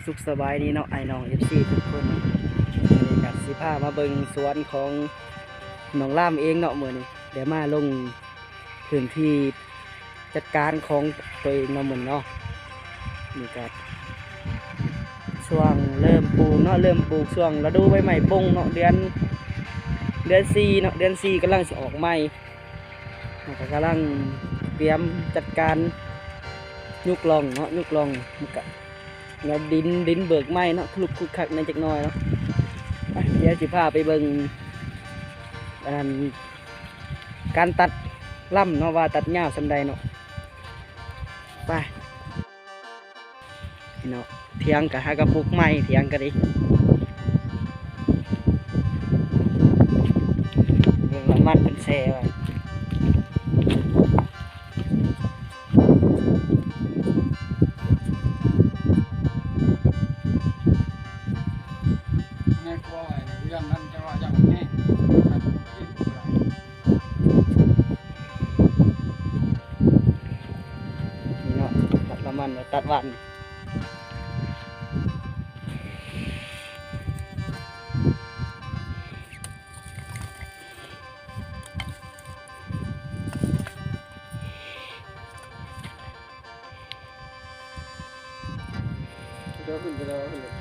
สุขสบายดีเนาะไอ้น้องFCทุกคนนี่กับสิพามาเบิ่งสวนของน้องล่ามเองเนาะมื้อนี้เดี๋ยวมาลงพื้นที่จัดการของตัวเองเนาะมื้อเนาะนี่ก็ช่วงเริ่มปลูกเนาะเริ่มปลูกช่วงฤดูใบไม้ปงเนาะเดือน4เนาะเดือน4กำลังสิออกใหม่ก็กำลังเตรียมจัดการยุกลองเนาะยุกลองมันก็เงาดินเบิกไม้เนาะคลุกคลุกคักในจักหน่อยเนาะเดี๋ยวสิพาไปเบิ่งการตัดล่ำเนาะว่าตัดหญ้าสำใดเนาะไปเนาะเถียงกับหากระปุกไม้เถียงกันดิเรื่องละมัดเป็นแซ่ไว้มันตัดวันเดี๋ยวขึ้นไปแล้วขึ้นเลย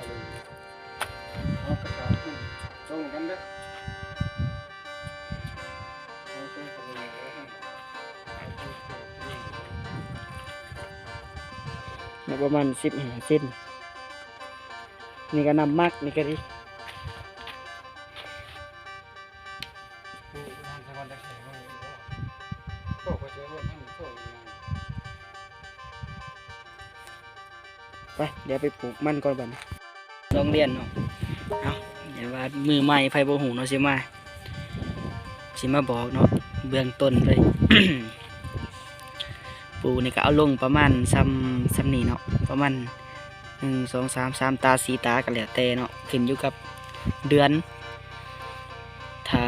เอากระสอบขึ้นส่งกันเด้อประมาณ15 เซนนี่ก็นำมักนี่ก็ดิไปเดี๋ยวไปปลูกมันก่อนบัดโรงเรียนเนาะเอาเดี๋ยวว่ามือใหม่ไฟโบหูเนาะสิมาบอกเนาะเบื้องต้นเลย ปูนี่ก็เอาลงประมาณซ้ำนี่เนาะประมาณ1 2 3 ตา4 ตากันแล้วแต่เนาะขึ้นอยู่กับเดือนถ้า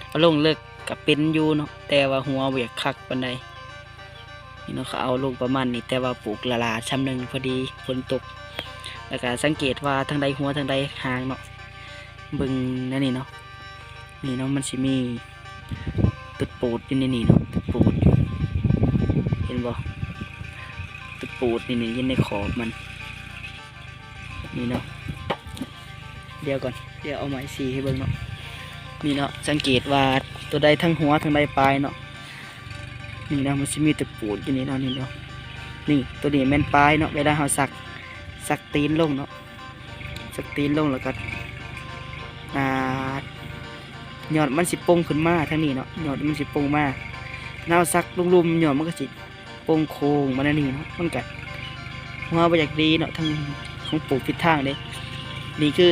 เอาลงเลิกกับเป็นอยู่เนาะแต่ว่าหัวเวียกคักปานใดนี่เนาะเขาเอาลงประมาณนี้แต่ว่าปลูกละลาช้ำหนึ่งพอดีฝนตกแล้วก็สังเกตว่าทางใดหัวทางใดหางเนาะเบิ่งนั่นนี่เนาะมันสิมีตุดปูดอยู่ในนี่เนาะตุดปูดเห็นบ่ตุดปูดนี่ยินในขอบมันนี่เนาะเดี๋ยวก่อนเดี๋ยวเอาไม้สีให้เบิ่งเนาะนี่เนาะสังเกตว่าตัวใดทั้งหัวทั้งใดปลายเนาะนี่เนาะมันจะมีตุดปูดอยู่นี่เนาะนี่ตัวนี้แม่นปลายเนาะเวลาเราสักตีนลงเนาะสักตีนลงแล้วก็หยอดมันสิปงขึ้นมาทั้งนี้เนาะหยอดมันสิปงมาเราสักลุ่มๆหยอดมันก็สิปงโค้งมานี่เนาะมันกัดหัวไปจากดีเนาะทางของปลูกผิดทางเลยนี่คือ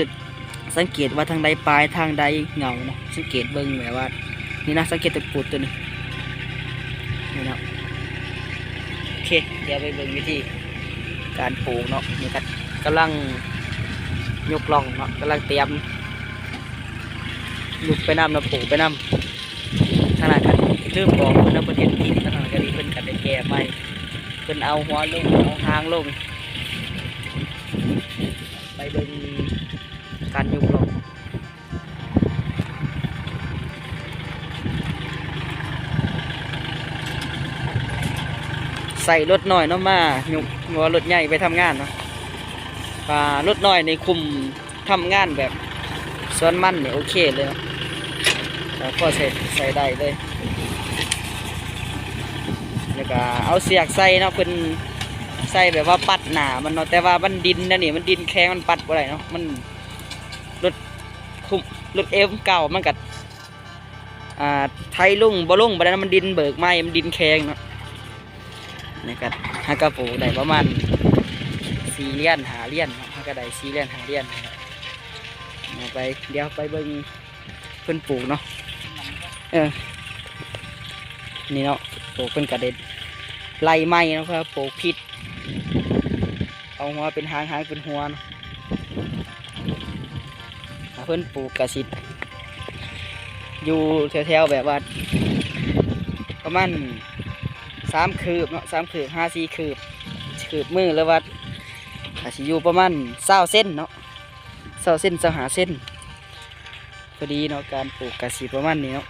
สังเกตว่าทางใดปลายทางใดเงาเนาะสังเกตเบิ่งแบบว่านี่นะสังเกตตัวปูดตัวนี้นี่เนาะโอเคเดี๋ยวไปเบิ่งวิธีการปลูกเนาะนี่ก็กำลังยกล่องเนาะกำลังเตรียมยุกไปน้ำนะปลูกไปน้ำขนาดกันเริ่มบอกคนประเทศที่ขนาดกันนี้เป็นกันได้แก่ใหม่เป็นเอาหัวลงเอาหางลงไปเบิ่งการยุกลงใส่รถหน่อยเนาะมายุกหัวรถใหญ่ไปทำงานเนาะรถหน่อยในคุมทำงานแบบสวนมันเนี่ยโอเคเลยเนาะแล้วก็ใส่ได้เลยแล้วก็เอาเสียกใส่เนาะเป็นใส่แบบว่าปัดหนามันเนาะแต่ว่ามันดินนะนี่มันดินแข็งมันปัดอะไรเนาะมันรถเอฟเก่ามันกัดไทยลุ่งบ่ลุ่งบ่ได้นะมันดินเบิกไม้มันดินแข็งเนาะนี่ก็ฮักกระปูได้ประมาณ4 เหรียญ5 เหรียญฮักกระได้4 เหรียญ5 เหรียญไปเดี๋ยวไปเบิ่งเพิ่นปลูกเนาะนี่เนาะปลูกเพิ่นกระเด็นไล่ไม้เนาะครับปลูกผิดเอาหัวเป็นหางเป็นหัวเนาะเพิ่นปลูกกระสิอยู่แถวๆแบบว่าประมาณ3 คืบเนาะ3 คืบ 5 4 คืบมือแล้วว่า อาจสิอยู่ประมาณ20 เส้นเนาะ20 เส้น25 เส้นพอดีเนาะการปลูกกะสิประมาณนี้เนาะ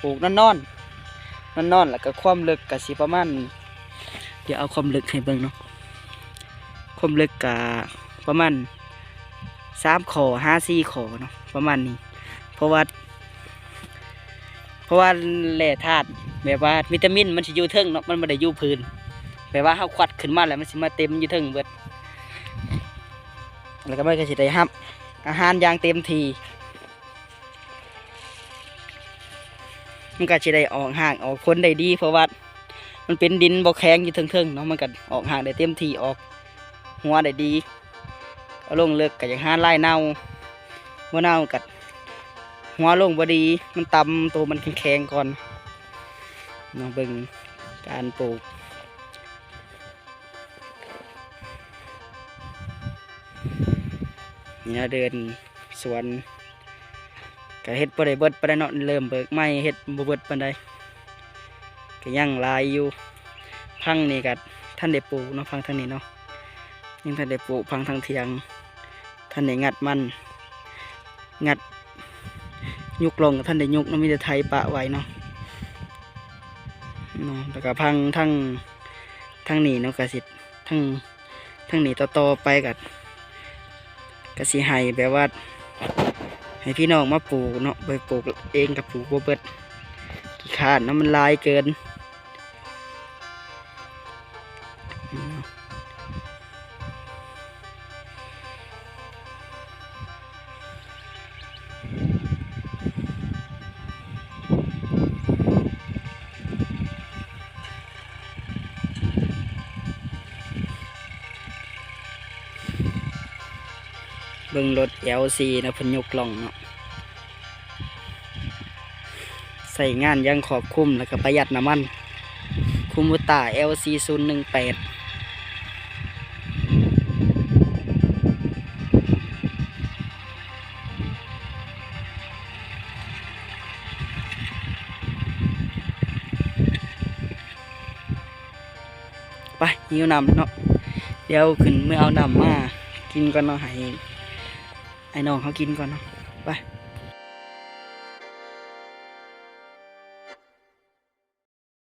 ปลูกนอนแล้วก็ความลึกกะสิประมาณเดี๋ยวเอาความลึกให้เบิ่งเนาะความลึกกะประมาณ3 ข้อ4 ข้อเนาะประมาณนี้เพราะว่าแร่ธาตุแบบว่าวิตามินมันสิอยู่เทิงเนาะมันบ่ได้อยู่พื้นแบบว่าเฮาควัดขึ้นมาแล้วมันสิมาเต็มอยู่เทิงเบิดแล้วก็มันก็สิได้รับอาหารอย่างเต็มที่มันก็สิได้ออกห่างออกผลได้ดีเพราะว่ามันเป็นดินบ่แข็งอยู่เทิงๆเนาะมันก็ออกห่างได้เต็มที่ออกหัวได้ดีเอาลงเลิกก็อย่างหาลายเน่าบ่เน่ากัดหัวลงบ่ดีมันต่ำตัวมันแข็งๆก่อนเนาะเบิ่งการปลูกนี่นะเดินสวนก็เฮ็ดบ่ได้เบิดปานใดเนาะเริ่มเบิกไม้เฮ็ดบ่เบิดปานใดก็ยังหลายอยู่พังนี่ก็ท่านได้ปลูกเนาะพังทางนี้เนาะยังท่านได้ปลูกพังทางเถียงท่านได้งัดมันงัดยุกลงท่านได้ยุกเนาะมีแต่ไทยปะไว้เนาะแล้วก็พังทั้งนี้เนาะกสิทั้งนี้ต่อไปกับกสิให้แบบว่าให้พี่น้องมาปลูกเนาะไปปลูกเองกับปลูกบ่เบิดขี้ข้านเนาะมันลายเกินเบิ่งรถ LC นะเพิ่นยกล่องเนาะใส่งานยังขอบคุ้มแล้วก็ประหยัดน้ำมันคุมุต้า LC 018ไปหิวน้ำเนาะเดี๋ยวขึ้นเมื่อเอาน้ำมากินก่อนเนาะให้น้องเขากินก่อนเนาะไป